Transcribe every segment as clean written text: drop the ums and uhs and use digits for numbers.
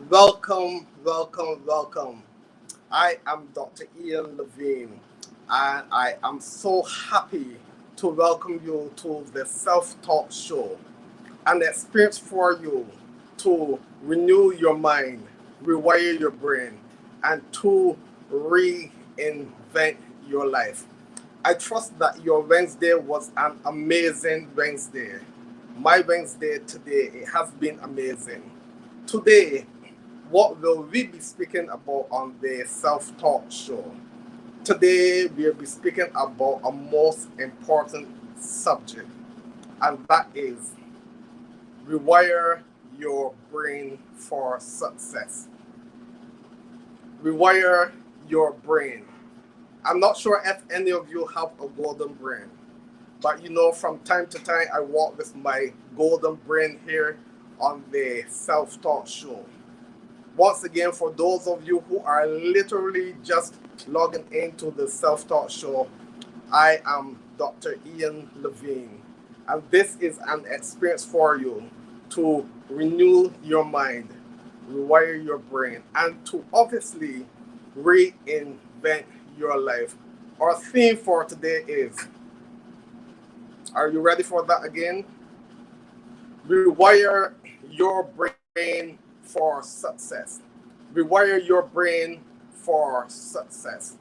Welcome, welcome, welcome. I am Dr. Ian Levine, and I am so happy to welcome you to the Self-Talk Show, an experience for you to renew your mind, rewire your brain, and to reinvent your life. I trust that your Wednesday was an amazing Wednesday. My Wednesday today, it has been amazing. Today, what will we be speaking about on the Self-Talk Show? Today, we'll be speaking about a most important subject, and that is rewire your brain for success. Rewire your brain. I'm not sure if any of you have a golden brain, but from time to time, I walk with my golden brain here on the Self-Talk Show. Once again, for those of you who are literally just logging into the Self-Talk Show, I am Dr. Ian Levine, and this is an experience for you to renew your mind, rewire your brain, and to obviously reinvent your life. Our theme for today is, are you ready for that again? Rewire your brain for success. Rewire your brain for success.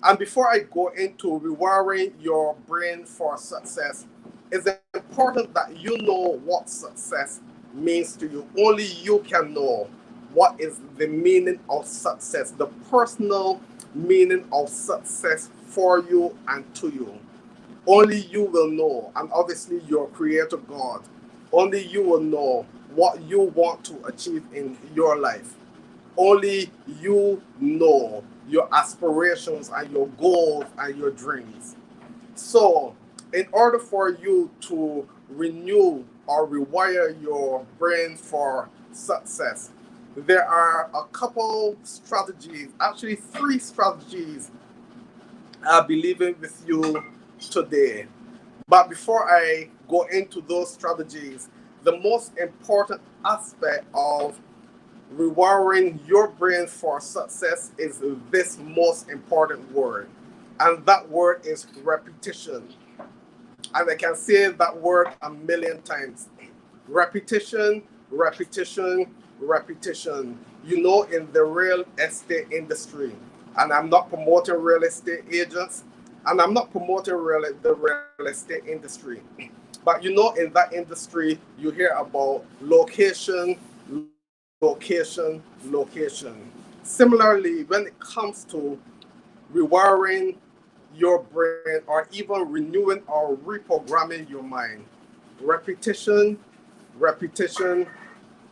And before I go into rewiring your brain for success, it's important that you know what success means to you. Only you can know what is the meaning of success, the personal meaning of success for you and to you. Only you will know, and obviously your creator God, only you will know what you want to achieve in your life. Only you know your aspirations and your goals and your dreams. So, in order for you to renew or rewire your brain for success, there are a couple strategies, actually 3 strategies I'll be leaving with you today. But before I go into those strategies, the most important aspect of rewiring your brain for success is this most important word. And that word is repetition. And I can say that word a million times. Repetition, repetition, repetition. In the real estate industry, and I'm not promoting real estate agents, and I'm not promoting the real estate industry. But in that industry, you hear about location, location, location. Similarly, when it comes to rewiring your brain or even renewing or reprogramming your mind, repetition, repetition,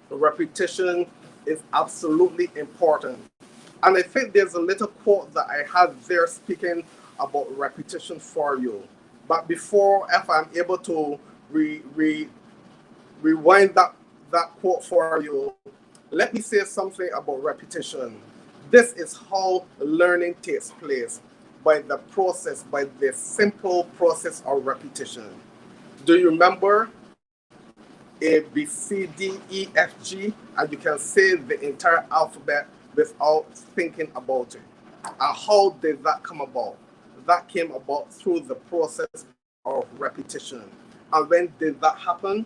repetition is absolutely important. And I think there's a little quote that I had there speaking about repetition for you. But before, if I'm able to rewind that quote for you, let me say something about repetition. This is how learning takes place, by the simple process of repetition. Do you remember A, B, C, D, E, F, G, and you can say the entire alphabet without thinking about it? And how did that come about? That came about through the process of repetition. And when did that happen?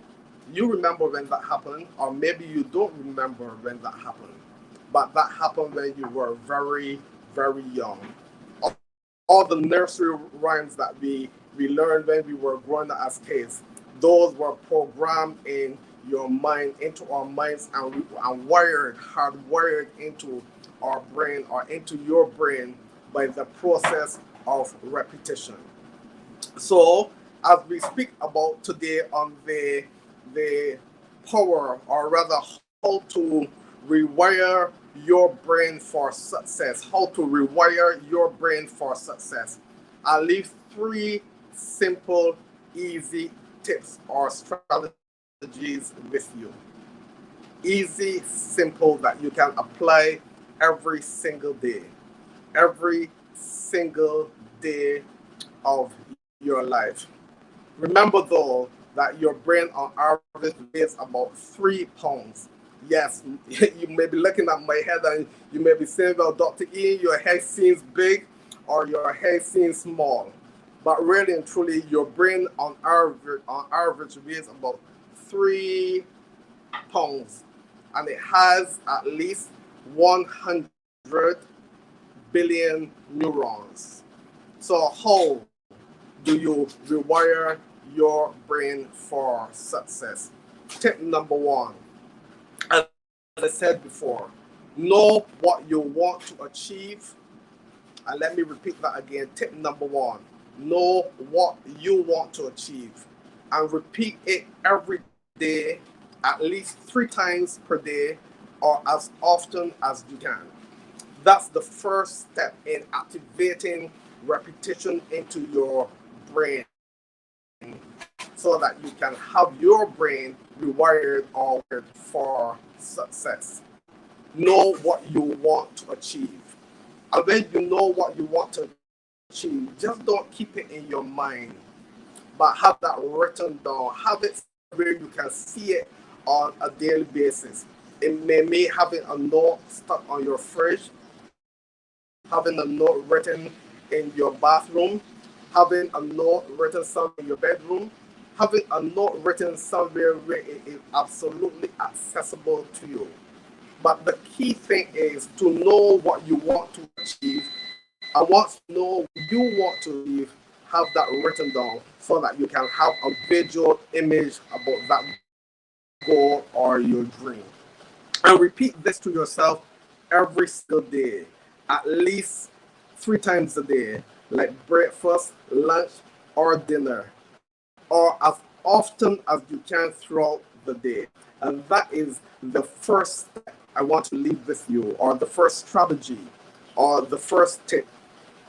You remember when that happened, or maybe you don't remember when that happened. But that happened when you were very, very young. All the nursery rhymes that we learned when we were growing up as kids, those were programmed in your mind, into our minds, and hardwired into our brain or into your brain by the process of repetition. So, as we speak about today on the power, or rather how to rewire your brain for success, how to rewire your brain for success. I'll leave three simple, easy tips or strategies with you. Easy, simple, that you can apply every single day. Every single day of your life. Remember though that your brain on average weighs about 3 pounds. Yes, you may be looking at my head and you may be saying, well, Dr. Ian, your head seems big or your head seems small. But really and truly, your brain on average weighs about 3 pounds, and it has at least 100 billion neurons. So how do you rewire your brain for success? Tip number one, as I said before, know what you want to achieve. And let me repeat that again. Tip number one, know what you want to achieve and repeat it every day, at least 3 times per day, or as often as you can. That's the first step in activating repetition into your brain so that you can have your brain rewired or wired for success. Know what you want to achieve. And when you know what you want to achieve, just don't keep it in your mind, but have that written down. Have it where you can see it on a daily basis. It may having a note stuck on your fridge, having a note written in your bathroom, having a note written somewhere in your bedroom, having a note written somewhere where it is absolutely accessible to you. But the key thing is to know what you want to achieve. And once you know what you want to achieve, have that written down so that you can have a visual image about that goal or your dream. And repeat this to yourself every single day, at least 3 times a day, like breakfast, lunch, or dinner, or as often as you can throughout the day. And that is the first step I want to leave with you, or the first strategy, or the first tip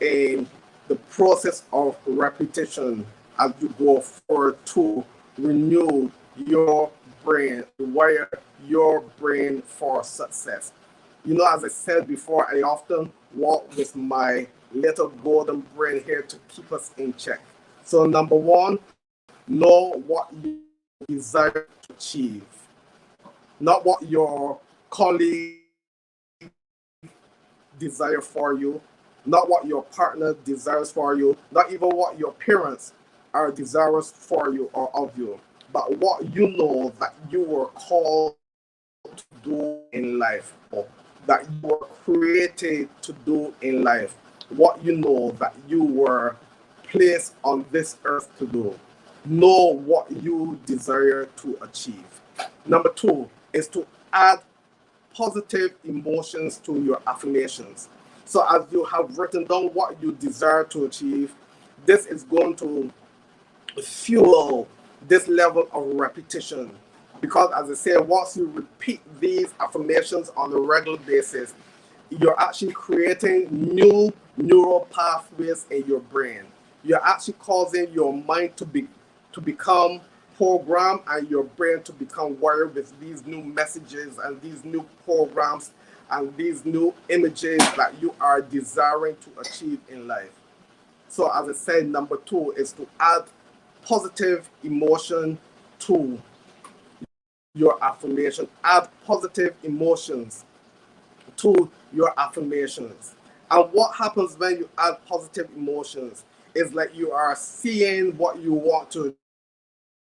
in the process of repetition as you go forward to renew your brain, wire your brain for success. You know, as I said before, I often walk with my little golden brain here to keep us in check. So, number one, know what you desire to achieve, not what your colleague desire for you, not what your partner desires for you, not even what your parents are desirous for you or of you, but what you know that you were called to do in life, or that you were created to do in life, what you know that you were placed on this earth to do. Know what you desire to achieve. Number two is to add positive emotions to your affirmations. So, as you have written down what you desire to achieve, this is going to fuel this level of repetition. Because, as I say, once you repeat these affirmations on a regular basis, you're actually creating new neural pathways in your brain. You're actually causing your mind to become programmed and your brain to become wired with these new messages and these new programs and these new images that you are desiring to achieve in life. So, as I said, number two is to add positive emotion to your affirmation. Add positive emotions to your affirmations. And what happens when you add positive emotions is like you are seeing what you want to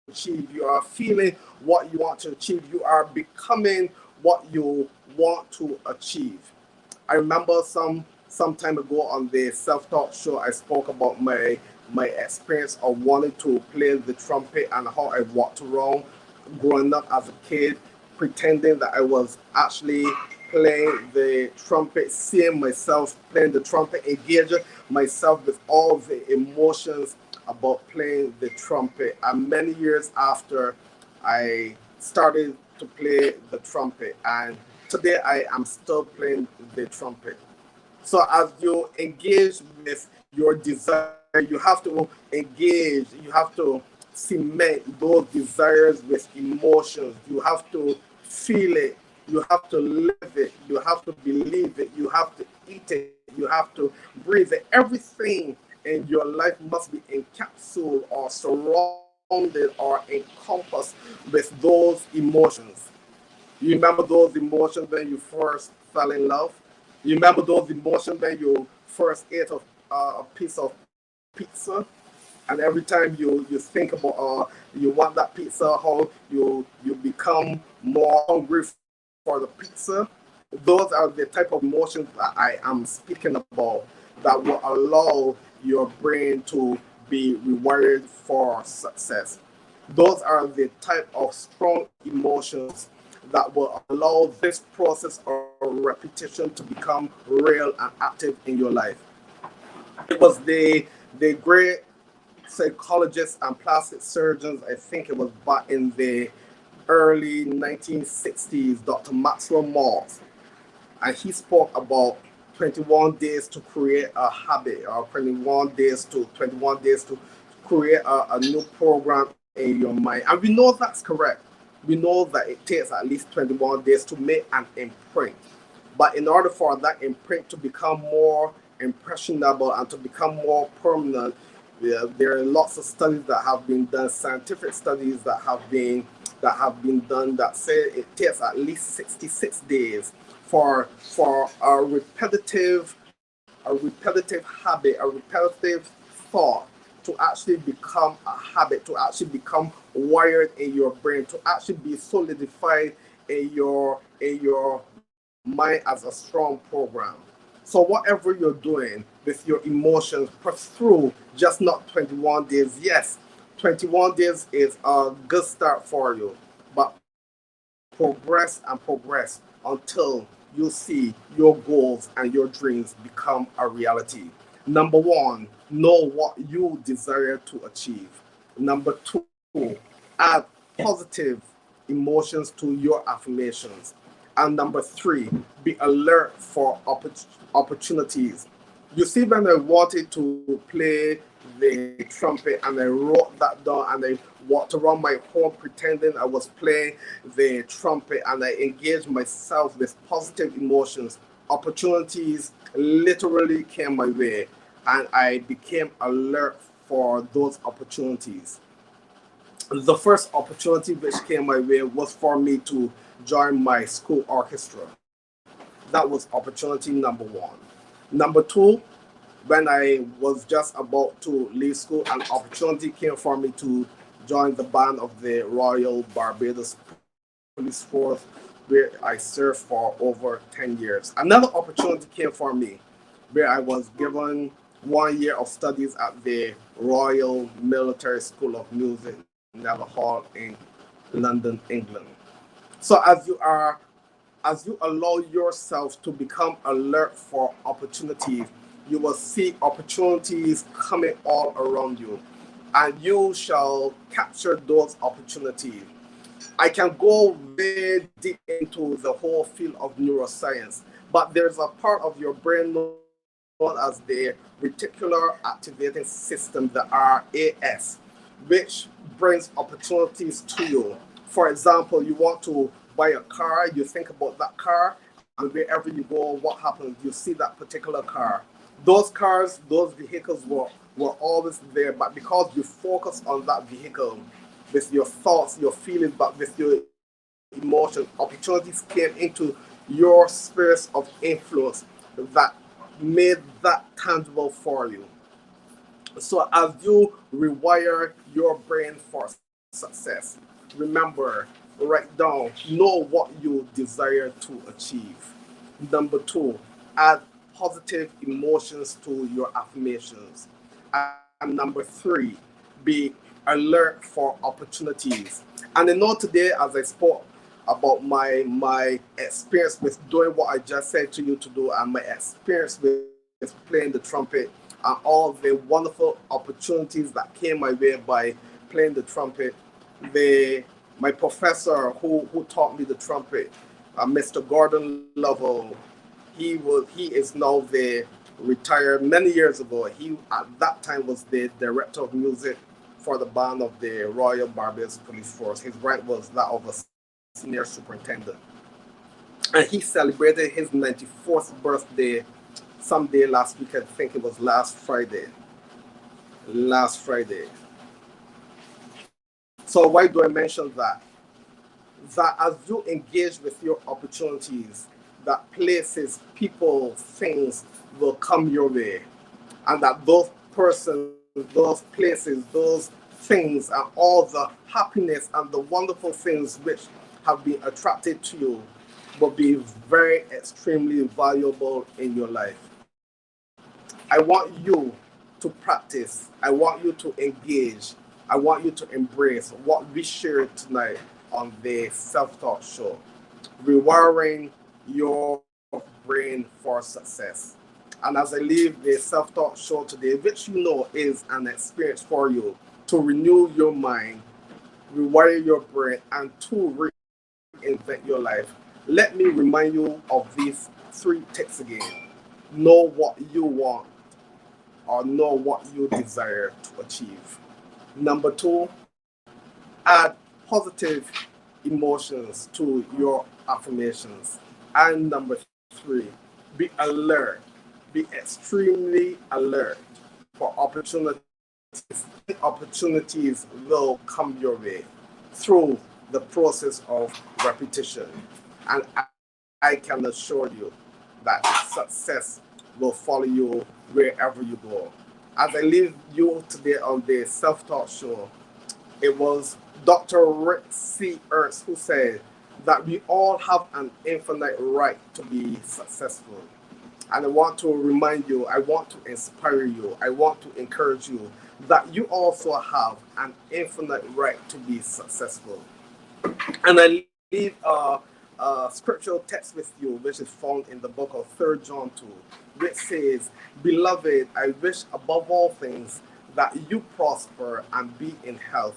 achieve, you are feeling what you want to achieve, you are becoming what you want to achieve. I remember some time ago on the self-taught show, I spoke about my experience of wanting to play the trumpet and how I walked around growing up as a kid, pretending that I was actually playing the trumpet, seeing myself playing the trumpet, engaging myself with all the emotions about playing the trumpet. And many years after, I started to play the trumpet, and today I am still playing the trumpet. So as you engage with your desire, you have to engage, you have to cement those desires with emotions. You have to feel it, you have to live it, you have to believe it, you have to eat it, you have to breathe it. Everything in your life must be encapsulated or surrounded or encompassed with those emotions. You remember those emotions when you first fell in love? You remember those emotions when you first ate a piece of pizza? And every time you think about you want that pizza, how you become more hungry for the pizza. Those are the type of emotions that I am speaking about that will allow your brain to be rewired for success. Those are the type of strong emotions that will allow this process of repetition to become real and active in your life. It was the great psychologists and plastic surgeons, I think it was back in the early 1960s, Dr. Maxwell Maltz, and he spoke about 21 days to create a habit, or 21 days to create a new program in your mind. And we know that's correct. We know that it takes at least 21 days to make an imprint. But in order for that imprint to become more impressionable and to become more permanent, there are lots of studies that have been done, scientific studies that have been done that say it takes at least 66 days for a repetitive habit, a repetitive thought to actually become a habit, to actually become wired in your brain, to actually be solidified in your mind as a strong program. So whatever you're doing with your emotions, pursue just not 21 days. Yes, 21 days is a good start for you, but progress and progress until you see your goals and your dreams become a reality. Number one, know what you desire to achieve. Number two, add positive emotions to your affirmations. And number three, be alert for opportunities. You see, when I wanted to play the trumpet and I wrote that down and I walked around my home pretending I was playing the trumpet and I engaged myself with positive emotions, opportunities literally came my way and I became alert for those opportunities. The first opportunity which came my way was for me to join my school orchestra. That was opportunity number one. Number two, when I was just about to leave school, an opportunity came for me to join the band of the Royal Barbados Police Force, where I served for over 10 years. Another opportunity came for me, where I was given 1 year of studies at the Royal Military School of Music, Neville Hall in London, England. So as you allow yourself to become alert for opportunities, you will see opportunities coming all around you, and you shall capture those opportunities. I can go way deep into the whole field of neuroscience, but there's a part of your brain known as the reticular activating system, the RAS, which brings opportunities to you. For example, you want to buy a car, you think about that car, and wherever you go, what happens? You see that particular car. Those cars, those vehicles were always there, but because you focus on that vehicle with your thoughts, your feelings, but with your emotions, opportunities came into your spheres of influence that made that tangible for you. So as you rewire your brain for success, remember, write down, know what you desire to achieve. Number two, add positive emotions to your affirmations. And number three, be alert for opportunities. And I know today, as I spoke about my experience with doing what I just said to you to do, and my experience with playing the trumpet, and all the wonderful opportunities that came my way by playing the trumpet. The My professor who taught me the trumpet, Mr. Gordon Lovell. He is now the retired many years ago. He at that time was the director of music for the band of the Royal Barbados Police Force. His rank was that of a senior superintendent. And he celebrated his 94th birthday someday last week. I think it was last Friday. Last Friday. So why do I mention that? That as you engage with your opportunities, that places, people, things will come your way. And that those persons, those places, those things, and all the happiness and the wonderful things which have been attracted to you will be very extremely valuable in your life. I want you to practice. I want you to engage. I want you to embrace what we shared tonight on the Self-Taught Show. Rewiring your brain for success. And as I leave the Self-Taught Show today, which you know is an experience for you to renew your mind, rewire your brain, and to reinvent your life, let me remind you of these 3 tips again. Know what you want or know what you desire to achieve. Number 2, add positive emotions to your affirmations. And number 3, be alert, be extremely alert for opportunities. Opportunities will come your way through the process of repetition. And I can assure you that success will follow you wherever you go. As I leave you today on the Self-Taught Show, it was Dr. Rick C. Ernst who said that we all have an infinite right to be successful. And I want to remind you, I want to inspire you, I want to encourage you that you also have an infinite right to be successful. And I leave a scriptural text with you, which is found in the book of 3 John 2, which says, "Beloved, I wish above all things that you prosper and be in health,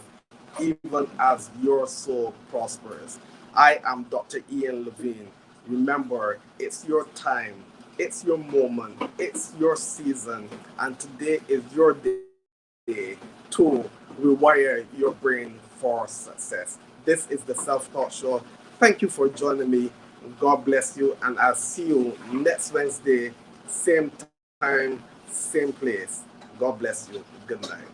even as your soul prospers." I am Dr. Ian Levine. Remember, it's your time, it's your moment, it's your season, and today is your day to rewire your brain for success. This is the Self-Taught Show. Thank you for joining me. God bless you, and I'll see you next Wednesday, same time, same place. God bless you. Good night.